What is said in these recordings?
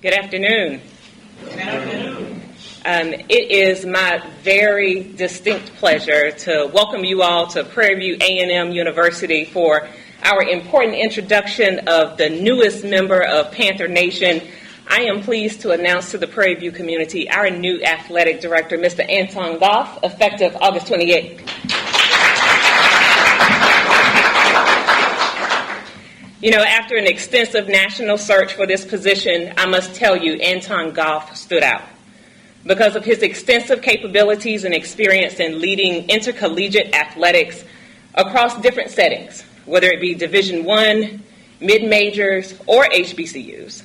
Good afternoon. Good afternoon. It is my very distinct pleasure to welcome you all to Prairie A&M University for our important introduction of the newest member of Panther Nation. I am pleased to announce to the Prairie View community our new athletic director, Mr. ANTON Goff, effective August 28th. You know, after an extensive national search for this position, I must tell you, ANTON Goff stood out because of his extensive capabilities and experience in leading intercollegiate athletics across different settings, whether it be Division I, mid-majors, or HBCUs.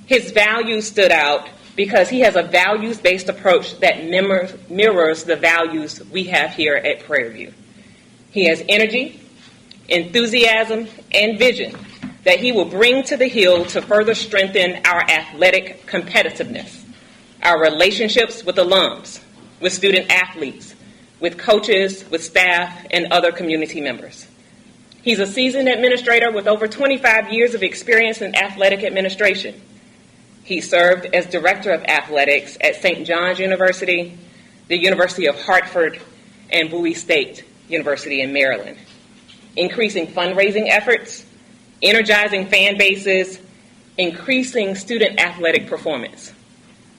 His values stood out because he has a values-based approach that mirrors the values we have here at Prairie View. He has energy, enthusiasm, and vision that he will bring to the Hill to further strengthen our athletic competitiveness, our relationships with alums, with student athletes, with coaches, with staff, and other community members. He's a seasoned administrator with over 25 years of experience in athletic administration. He served as Director of Athletics at St. John's University, the University of Hartford, and Bowie State University in Maryland, increasing fundraising efforts, energizing fan bases, increasing student athletic performance.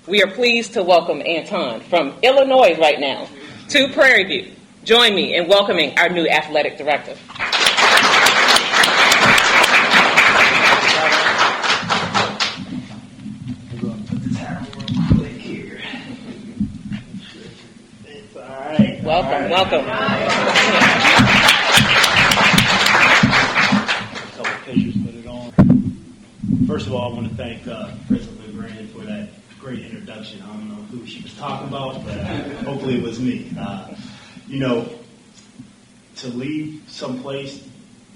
We are pleased to welcome ANTON from Illinois right now to Prairie View. Join me in welcoming our new athletic director. Welcome. First of all, I want to thank President LeGrand for that great introduction. I don't know who she was talking about, but hopefully it was me. To leave someplace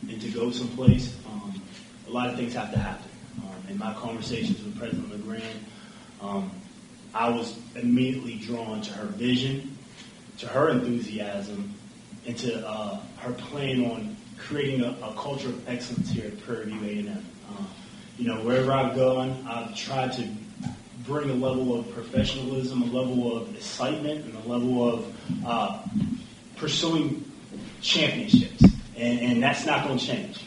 and to go someplace, a lot of things have to happen. In my conversations with President LeGrand, I was immediately drawn to her vision, to her enthusiasm, and to her plan on creating a culture of excellence here at Prairie View A&M. Wherever I've gone, I've tried to bring a level of professionalism, a level of excitement, and a level of pursuing championships. And that's not going to change.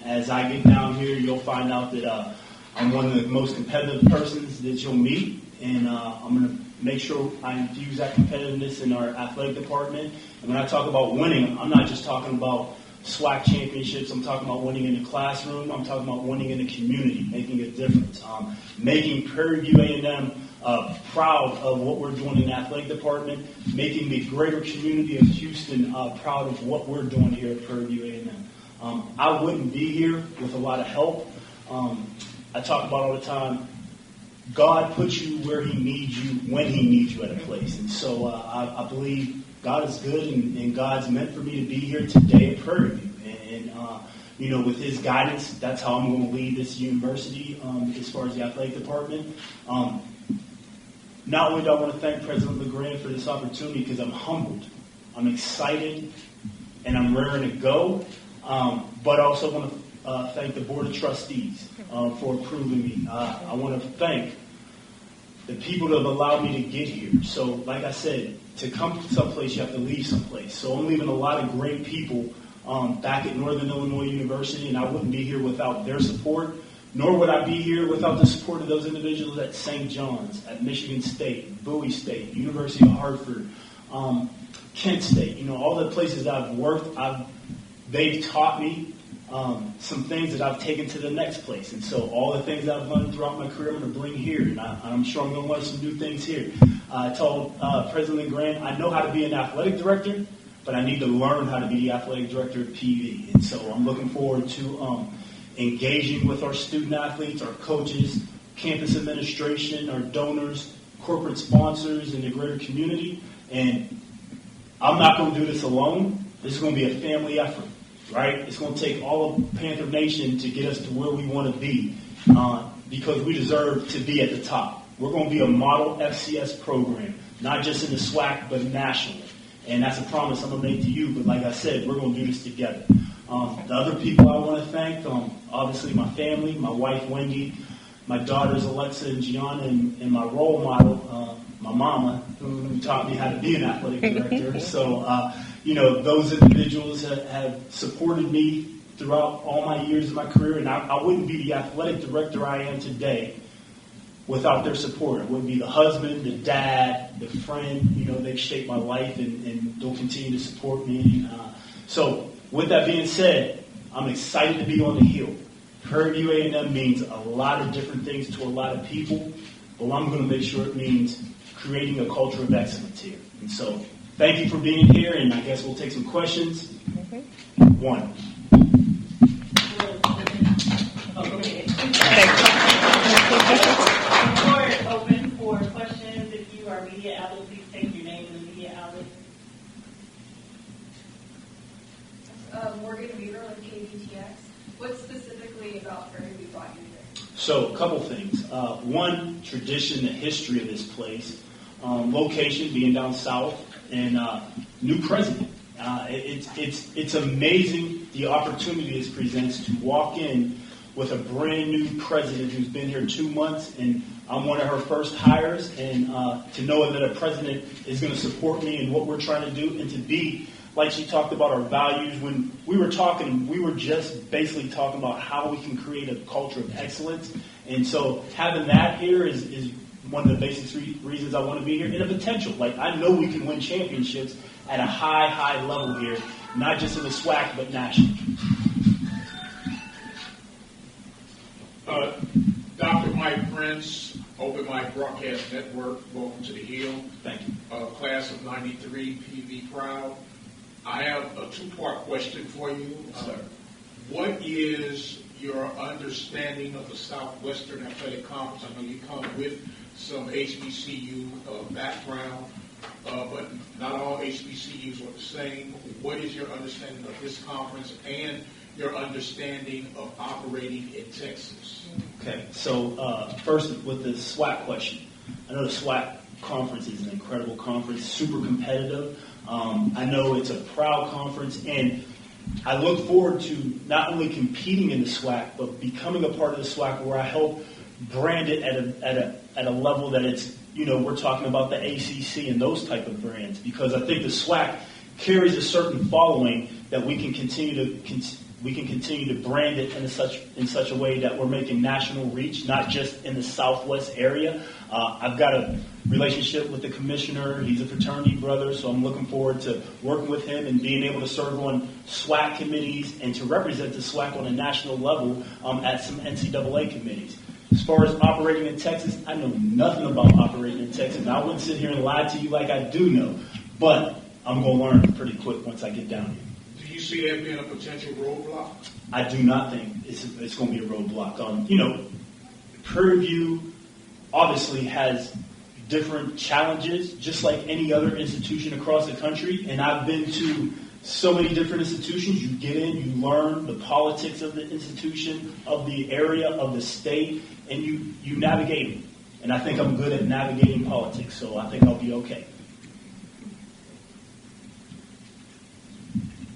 As I get down here, you'll find out that I'm one of the most competitive persons that you'll meet, and I'm going to make sure I infuse that competitiveness in our athletic department. And when I talk about winning, I'm not just talking about SWAC championships. I'm talking about winning in the classroom. I'm talking about winning in the community, making a difference, making Prairie View A&M proud of what we're doing in the athletic department, making the greater community of Houston proud of what we're doing here at Prairie View A&M. I wouldn't be here with a lot of help. I talk about all the time, God puts you where he needs you when he needs you at a place. And so I believe God is good, and God's meant for me to be here today at Prairie View. And with his guidance, that's how I'm going to lead this university as far as the athletic department. Not only do I want to thank President LeGrand for this opportunity because I'm humbled, I'm excited, and I'm raring to go, but I also want to thank the Board of Trustees for approving me. I want to thank the people that have allowed me to get here. So, like I said, to come someplace, you have to leave someplace. So I'm leaving a lot of great people back at Northern Illinois University, and I wouldn't be here without their support, nor would I be here without the support of those individuals at St. John's, at Michigan State, Bowie State, University of Hartford, Kent State. All the places that I've worked, they've taught me some things that I've taken to the next place. And so all the things that I've learned throughout my career, I'm going to bring here. And I'm sure I'm going to learn some new things here. I told President LeGrand, I know how to be an athletic director, but I need to learn how to be the athletic director at PV. And so I'm looking forward to engaging with our student athletes, our coaches, campus administration, our donors, corporate sponsors, and the greater community. And I'm not going to do this alone. This is going to be a family effort. Right? It's going to take all of Panther Nation to get us to where we want to be because we deserve to be at the top. We're going to be a model FCS program, not just in the SWAC, but nationally. And that's a promise I'm going to make to you. But like I said, we're going to do this together. The other people I want to thank, obviously my family, my wife, Wendy, my daughters Alexa and Gianna, and my role model, my mama, who taught me how to be an athletic director. So, those individuals have supported me throughout all my years of my career, and I wouldn't be the athletic director I am today without their support. I wouldn't be the husband, the dad, the friend. They've shaped my life, and they'll continue to support me. So with that being said, I'm excited to be on the Hill. Prairie View A&M means a lot of different things to a lot of people, but I'm going to make sure it means creating a culture of excellence here. And so thank you for being here, and I guess we'll take some questions. One. Open for questions. If you are media outlet, please take your name and the media outlet. Morgan Weaver with KBTX. What specifically about Prairie View brought you here? So a couple things. One, tradition, the history of this place. Location, being down south, and new president. It's amazing the opportunity this presents to walk in with a brand new president who's been here 2 months, and I'm one of her first hires, and to know that a president is going to support me in what we're trying to do, and to be, like she talked about our values. When we were talking, we were just basically talking about how we can create a culture of excellence, and so having that here is one of the basic reasons I want to be here, and a potential. Like, I know we can win championships at a high level here, not just in the SWAC, but nationally. Dr. Mike Prince, Open Mic Broadcast Network, welcome to the Hill. Thank you. Class of 93, PV proud. I have a two-part question for you. What is your understanding of the Southwestern Athletic Conference? I know you come with some HBCU background, but not all HBCUs are the same. What is your understanding of this conference and your understanding of operating in Texas? Okay, so first with the SWAC question. I know the SWAC conference is an incredible conference, super competitive. I know it's a proud conference, and I look forward to not only competing in the SWAC, but becoming a part of the SWAC where I help brand it at a level that it's, we're talking about the ACC and those type of brands, because I think the SWAC carries a certain following that we can continue to brand it in such a way that we're making national reach, not just in the Southwest area. I've got a relationship with the commissioner. He's a fraternity brother, so I'm looking forward to working with him and being able to serve on SWAC committees and to represent the SWAC on a national level at some NCAA committees. As far as operating in Texas, I know nothing about operating in Texas, and I wouldn't sit here and lie to you like I do know, but I'm going to learn pretty quick once I get down here. Do you see that being a potential roadblock? I do not think it's going to be a roadblock. Prairie View obviously has different challenges, just like any other institution across the country, and I've been to so many different institutions. You get in, you learn the politics of the institution, of the area, of the state, and you navigate them. And I think I'm good at navigating politics, so I think I'll be okay.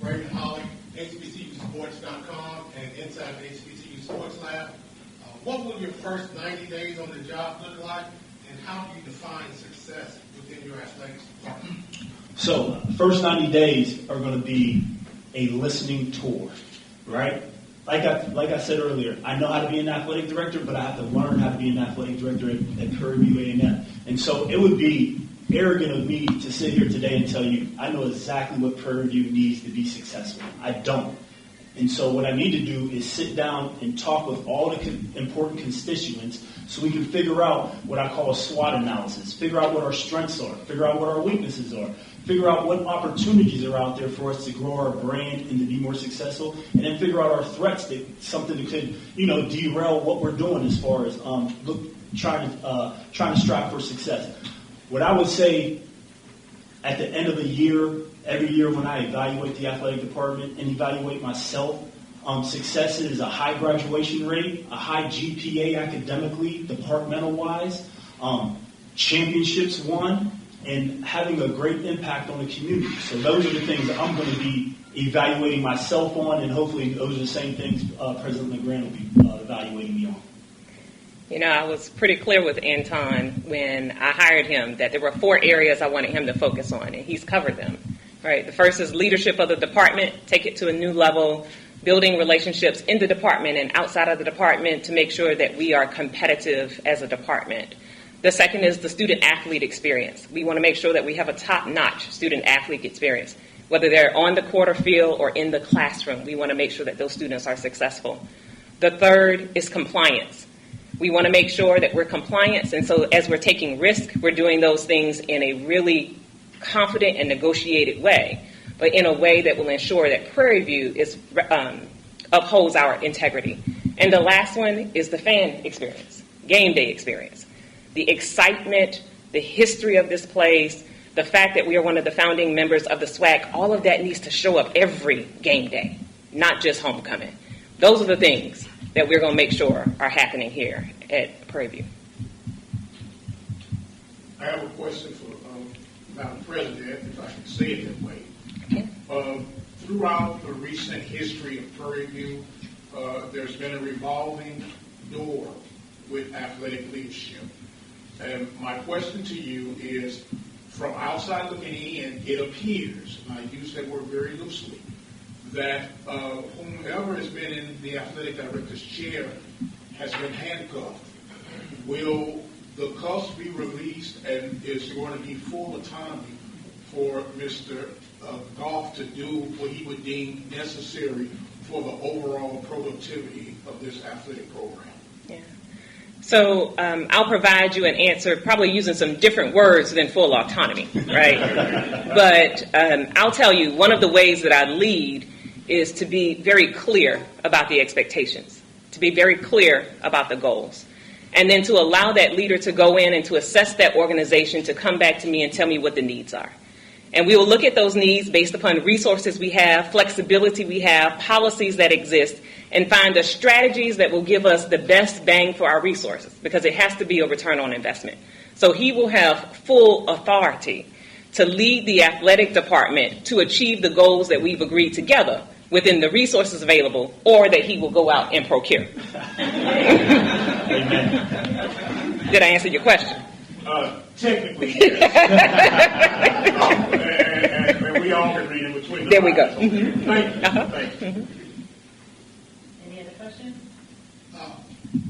Raymond Holly, HBCUsports.com, and inside the HBCU Sports Lab. What will your first 90 days on the job look like, and how do you define success within your athletics department? So, first 90 days are going to be a listening tour, right? Like I said earlier, I know how to be an athletic director, but I have to learn how to be an athletic director at Prairie View A&M. And so it would be arrogant of me to sit here today and tell you I know exactly what Prairie View needs to be successful. I don't. And so what I need to do is sit down and talk with all the important constituents so we can figure out what I call a SWOT analysis, figure out what our strengths are, figure out what our weaknesses are, figure out what opportunities are out there for us to grow our brand and to be more successful, and then figure out our threats, something that could, derail what we're doing as far as trying to strive for success. What I would say at the end of the year, every year when I evaluate the athletic department and evaluate myself, success is a high graduation rate, a high GPA academically, departmental-wise, championships won, and having a great impact on the community. So those are the things that I'm going to be evaluating myself on, and hopefully those are the same things President LeGrand will be evaluating me on. You know, I was pretty clear with Anton when I hired him that there were 4 areas I wanted him to focus on, and he's covered them. Right. The first is leadership of the department, take it to a new level, building relationships in the department and outside of the department to make sure that we are competitive as a department. The second is the student-athlete experience. We want to make sure that we have a top-notch student-athlete experience. Whether they're on the court or field or in the classroom, we want to make sure that those students are successful. The third is compliance. We want to make sure that we're compliant, and so as we're taking risk, we're doing those things in a really confident and negotiated way, but in a way that will ensure that Prairie View upholds our integrity. And the last one is the fan experience, game day experience. The excitement, the history of this place, the fact that we are one of the founding members of the SWAC, all of that needs to show up every game day, not just homecoming. Those are the things that we're going to make sure are happening here at Prairie View. I have a question for Madam President, if I can say it that way. Okay. Throughout the recent history of Prairie View, there's been a revolving door with athletic leadership. And my question to you is, from outside looking in, it appears, and I use that word very loosely, that whomever has been in the athletic director's chair has been handcuffed. Will the cuffs be released, and is going to be full autonomy for Mr. Goff to do what he would deem necessary for the overall productivity of this athletic program? Yeah. So I'll provide you an answer, probably using some different words than full autonomy, right? But I'll tell you, one of the ways that I lead is to be very clear about the expectations, to be very clear about the goals, and then to allow that leader to go in and to assess that organization, to come back to me and tell me what the needs are. And we will look at those needs based upon resources we have, flexibility we have, policies that exist, and find the strategies that will give us the best bang for our resources, because it has to be a return on investment. So he will have full authority to lead the athletic department to achieve the goals that we've agreed together within the resources available, or that he will go out and procure. Amen. Did I answer your question? Technically, yes. and we all can read in between the There we go. lines. Mm-hmm. Thank you. Uh-huh. Thank you. Mm-hmm. Any other questions?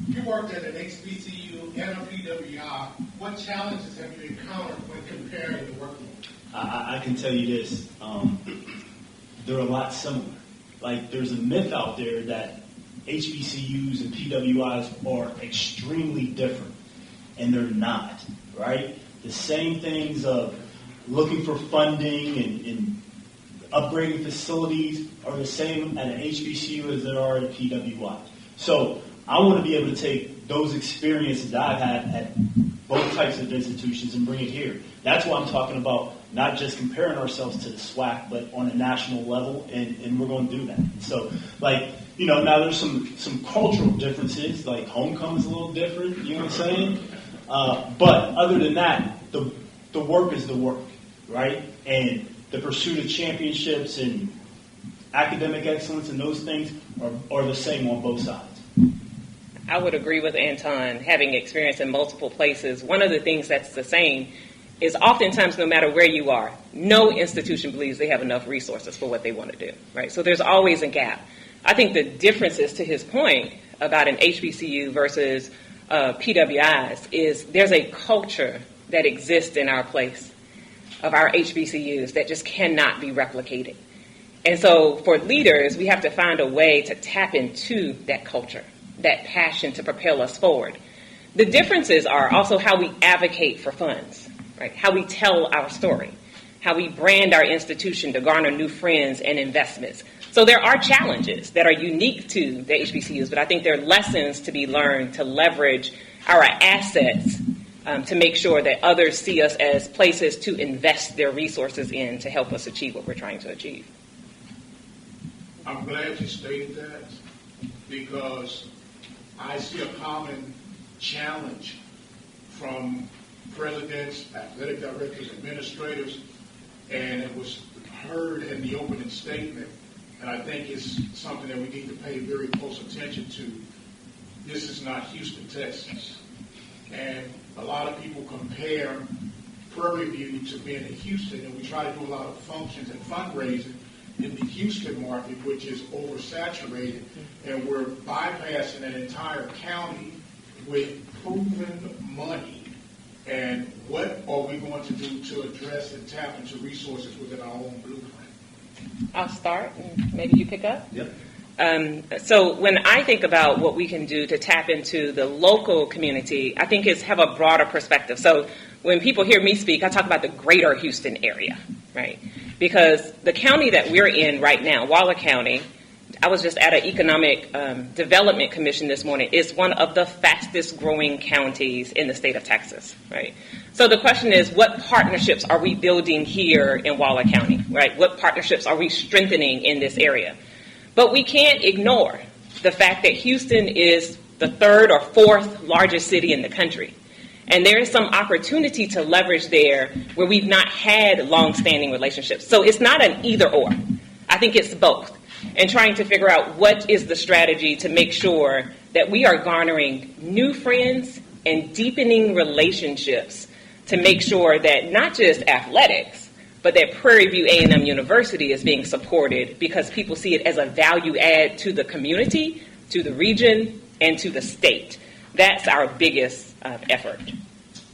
You worked at an HBCU and a PWI. What challenges have you encountered when comparing the workload? I can tell you this. They're a lot similar. Like, there's a myth out there that HBCUs and PWIs are extremely different, and they're not, right? The same things of looking for funding and upgrading facilities are the same at an HBCU as there are at PWI. So I want to be able to take those experiences that I've had at both types of institutions and bring it here. That's why I'm talking about not just comparing ourselves to the SWAC, but on a national level, and we're going to do that. So, like, you know, now there's some cultural differences, like homecoming's a little different, you know what I'm saying? But other than that, the work is the work, right? And the pursuit of championships and academic excellence and those things are the same on both sides. I would agree with Anton. Having experience in multiple places, one of the things that's the same is oftentimes, no matter where you are, no institution believes they have enough resources for what they want to do, right? So there's always a gap. I think the difference is, to his point about an HBCU versus PWIs, is there's a culture that exists in our place of our HBCUs that just cannot be replicated. And so for leaders, we have to find a way to tap into that culture, that passion to propel us forward. The differences are also how we advocate for funds, right? How we tell our story, how we brand our institution to garner new friends and investments. So there are challenges that are unique to the HBCUs, but I think there are lessons to be learned to leverage our assets to make sure that others see us as places to invest their resources in to help us achieve what we're trying to achieve. I'm glad you stated that, because I see a common challenge from presidents, athletic directors, administrators, and it was heard in the opening statement, and I think it's something that we need to pay very close attention to. this is not Houston, Texas. And a lot of people compare Prairie View to being in Houston, and we try to do a lot of functions and fundraising in the Houston market, which is oversaturated, and we're bypassing an entire county with proven money. And what are we going to do to address and tap into resources within our own blueprint? I'll start, and maybe you pick up. Yep. So when I think about what we can do to tap into the local community, I think it's have a broader perspective. So when people hear me speak, I talk about the greater Houston area, right? Because the county that we're in right now, Waller County, I was just at an economic development commission this morning, is one of the fastest growing counties in the state of Texas, right? So the question is, what partnerships are we building here in Waller County, right? What partnerships are we strengthening in this area? But we can't ignore the fact that Houston is the third or fourth largest city in the country. And there is some opportunity to leverage there where we've not had long-standing relationships. So it's not an either or. I think it's both. And trying to figure out what is the strategy to make sure that we are garnering new friends and deepening relationships to make sure that not just athletics, but that Prairie View A&M University is being supported because people see it as a value add to the community, to the region, and to the state. That's our biggest effort.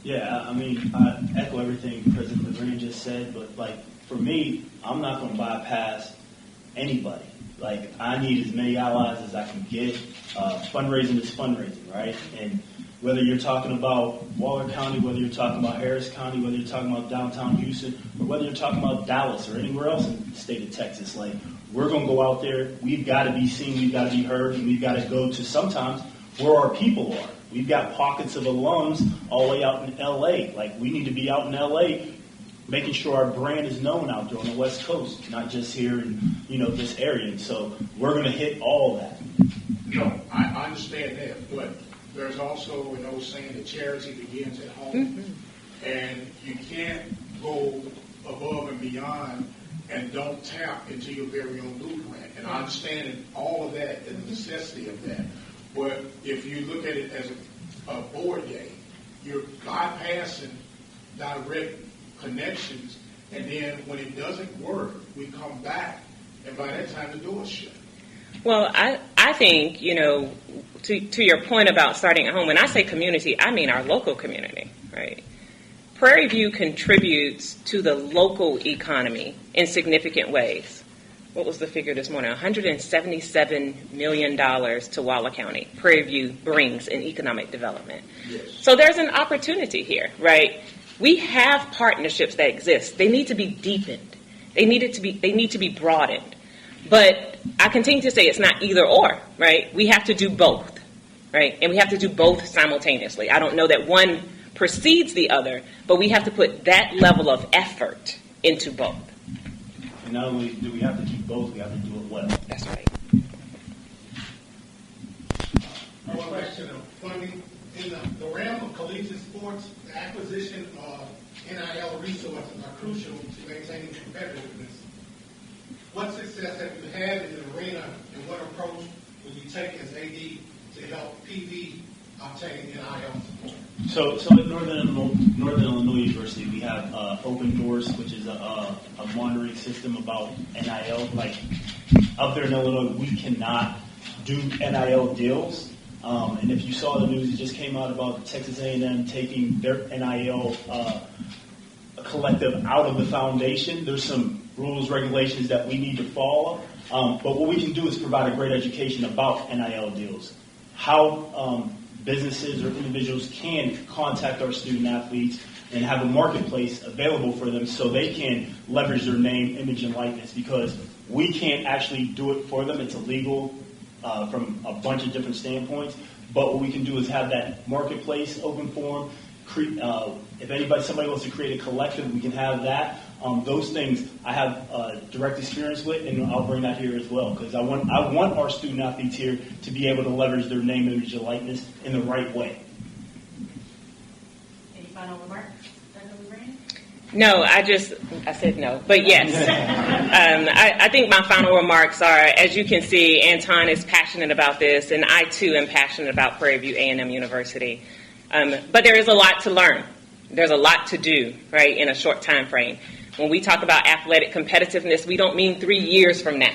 Yeah, I mean, I echo everything President LeGrand just said, but like for me, I'm not going to bypass anybody. Like I need as many allies as I can get. Fundraising is fundraising, right? And whether you're talking about Waller County, whether you're talking about Harris County, whether you're talking about downtown Houston, or whether you're talking about Dallas or anywhere else in the state of Texas, like we're going to go out there. We've got to be seen. We've got to be heard. And we've got to go to sometimes where our people are. We've got pockets of alums all the way out in L.A. Like we need to be out in L.A. making sure our brand is known out there on the West Coast, not just here in this area. And so we're going to hit all that. No, I understand that, but there's also an old saying that charity begins at home, and you can't go above and beyond and don't tap into your very own blueprint. And I understand all of that and the necessity of that. But if you look at it as a board game, you're bypassing direct connections, and then when it doesn't work, we come back, and by that time the door's shut. Well, I think, to your point about starting at home, when I say community, I mean our local community, right? Prairie View contributes to the local economy in significant ways. What was the figure this morning? $177 million to Waller County. Prairie View brings in economic development. Yes. So there's an opportunity here, right? We have partnerships that exist. They need to be deepened. They need to be broadened. But I continue to say it's not either or, right? We have to do both, right? And we have to do both simultaneously. I don't know that one precedes the other, but we have to put that level of effort into both. And not only do we have to do both, we have to do it well. That's right. One question of funding. In the realm of collegiate sports, the acquisition of NIL resources are crucial to maintaining competitiveness. What success have you had in the arena, and what approach will you take as AD to help PV obtain NIL support? So at Northern Illinois University, we have Open Doors, which is a monitoring system about NIL. Like up there in Illinois, we cannot do NIL deals. And if you saw the news, it just came out about Texas A&M taking their NIL collective out of the foundation. There's some rules, regulations that we need to follow. But what we can do is provide a great education about NIL deals, how businesses or individuals can contact our student athletes and have a marketplace available for them so they can leverage their name, image, and likeness, because we can't actually do it for them. It's illegal from a bunch of different standpoints. But what we can do is have that marketplace open forum. If somebody wants to create a collective, we can have that. Those things I have direct experience with, and I'll bring that here as well, because I want our student athletes here to be able to leverage their name, image, and likeness in the right way. Any final remarks, President LeGrand? No, I said no, but yes. I think my final remarks are, as you can see, Anton is passionate about this, and I too am passionate about Prairie View A&M University. But there is a lot to learn. There's a lot to do, right, in a short time frame. When we talk about athletic competitiveness, we don't mean 3 years from now,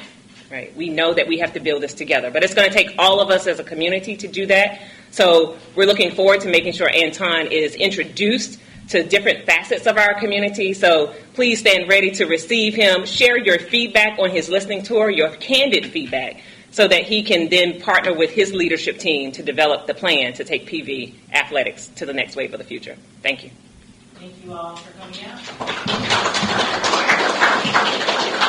right? We know that we have to build this together, but it's going to take all of us as a community to do that. So we're looking forward to making sure Anton is introduced to different facets of our community. So please stand ready to receive him. Share your feedback on his listening tour, your candid feedback, so that he can then partner with his leadership team to develop the plan to take PV athletics to the next wave of the future. Thank you. Thank you all for coming out.